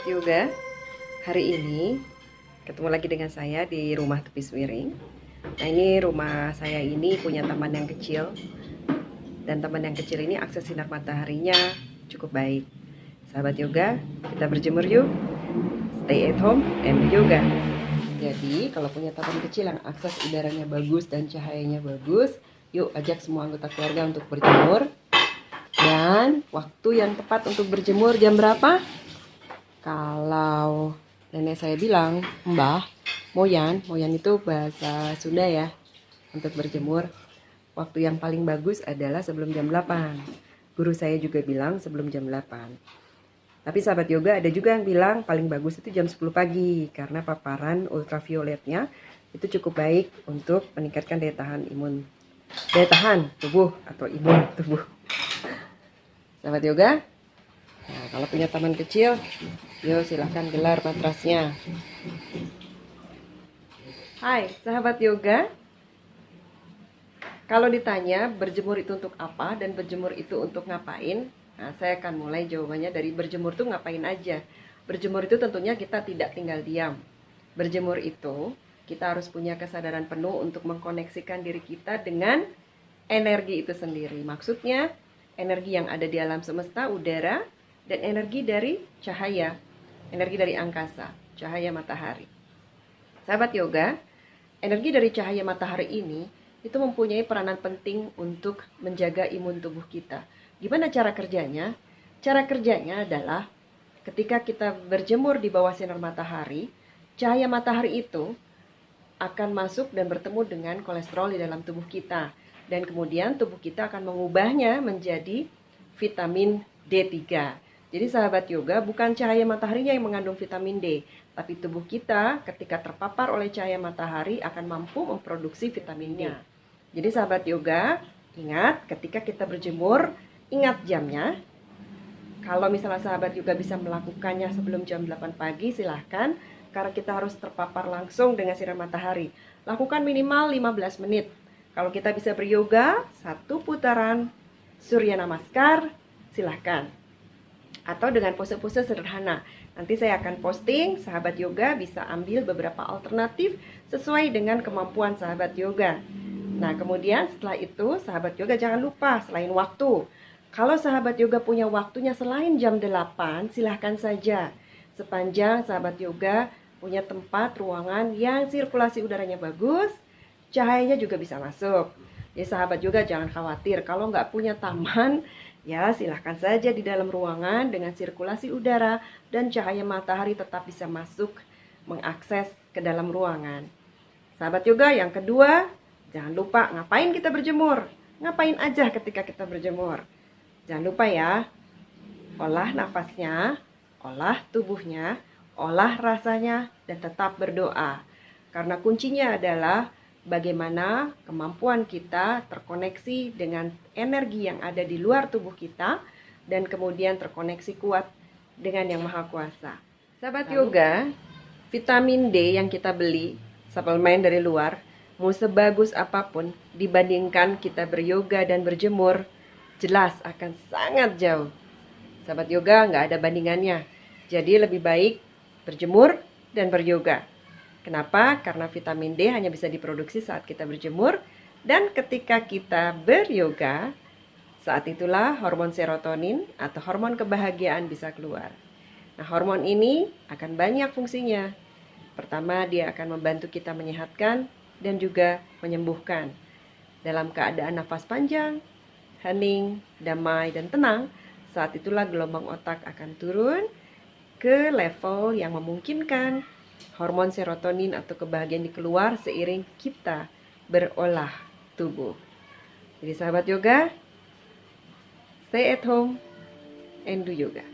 sahabat yoga, hari ini ketemu lagi dengan saya di rumah tepis miring. Nah, ini rumah saya ini punya taman yang kecil, dan taman yang kecil ini akses sinar mataharinya cukup baik. Sahabat yoga, kita berjemur yuk. Stay at home and yoga. Jadi kalau punya taman kecil yang akses udaranya bagus dan cahayanya bagus, yuk ajak semua anggota keluarga untuk berjemur. Dan waktu yang tepat untuk berjemur jam berapa? Kalau nenek saya bilang, Mbah, moyan itu bahasa Sunda ya, untuk berjemur. Waktu yang paling bagus adalah sebelum jam 8. Guru saya juga bilang sebelum jam 8. Tapi sahabat yoga ada juga yang bilang paling bagus itu jam 10 pagi, karena paparan ultravioletnya itu cukup baik untuk meningkatkan daya tahan tubuh atau imun tubuh. Sahabat yoga, nah, kalau punya taman kecil, yuk silahkan gelar matrasnya. Hai sahabat yoga, kalau ditanya berjemur itu untuk apa dan berjemur itu untuk ngapain, nah, saya akan mulai jawabannya dari berjemur itu ngapain aja. Berjemur itu tentunya kita tidak tinggal diam. Berjemur itu kita harus punya kesadaran penuh untuk mengkoneksikan diri kita dengan energi itu sendiri. Maksudnya energi yang ada di alam semesta, udara, dan energi dari cahaya, energi dari angkasa, cahaya matahari. Sahabat yoga, energi dari cahaya matahari ini itu mempunyai peranan penting untuk menjaga imun tubuh kita. Gimana cara kerjanya? Cara kerjanya adalah ketika kita berjemur di bawah sinar matahari, cahaya matahari itu akan masuk dan bertemu dengan kolesterol di dalam tubuh kita. Dan kemudian tubuh kita akan mengubahnya menjadi vitamin D3. Jadi sahabat yoga, bukan cahaya mataharinya yang mengandung vitamin D, tapi tubuh kita ketika terpapar oleh cahaya matahari akan mampu memproduksi vitamin D. Jadi sahabat yoga, ingat ketika kita berjemur, ingat jamnya. Kalau misalnya sahabat yoga bisa melakukannya sebelum jam 8 pagi, silahkan. Karena kita harus terpapar langsung dengan sinar matahari. Lakukan minimal 15 menit. Kalau kita bisa beryoga, 1 putaran Surya Namaskar, silahkan. Atau dengan pose-pose sederhana. Nanti saya akan posting, sahabat yoga bisa ambil beberapa alternatif sesuai dengan kemampuan sahabat yoga. Nah, kemudian setelah itu, sahabat yoga jangan lupa selain waktu. Kalau sahabat yoga punya waktunya selain jam 8, silahkan saja. Sepanjang sahabat yoga punya tempat, ruangan yang sirkulasi udaranya bagus, cahayanya juga bisa masuk. Jadi sahabat yoga jangan khawatir. Kalau nggak punya taman, ya silahkan saja di dalam ruangan dengan sirkulasi udara dan cahaya matahari tetap bisa masuk, mengakses ke dalam ruangan. Sahabat yoga yang kedua, jangan lupa ngapain kita berjemur. Ngapain aja ketika kita berjemur. Jangan lupa ya, olah nafasnya, olah tubuhnya, olah rasanya, dan tetap berdoa. Karena kuncinya adalah bagaimana kemampuan kita terkoneksi dengan energi yang ada di luar tubuh kita dan kemudian terkoneksi kuat dengan Yang Maha Kuasa. Sahabat yoga, vitamin D yang kita beli suplemen dari luar, mau sebagus apapun dibandingkan kita beryoga dan berjemur, jelas akan sangat jauh. Sahabat yoga nggak ada bandingannya. Jadi lebih baik berjemur dan beryoga. Kenapa? Karena vitamin D hanya bisa diproduksi saat kita berjemur dan ketika kita beryoga, saat itulah hormon serotonin atau hormon kebahagiaan bisa keluar. Nah, hormon ini akan banyak fungsinya. Pertama, dia akan membantu kita menyehatkan dan juga menyembuhkan. Dalam keadaan nafas panjang, hening, damai, dan tenang, saat itulah gelombang otak akan turun ke level yang memungkinkan hormon serotonin atau kebahagiaan dikeluar seiring kita berolah tubuh. Jadi sahabat yoga, stay at home and do yoga.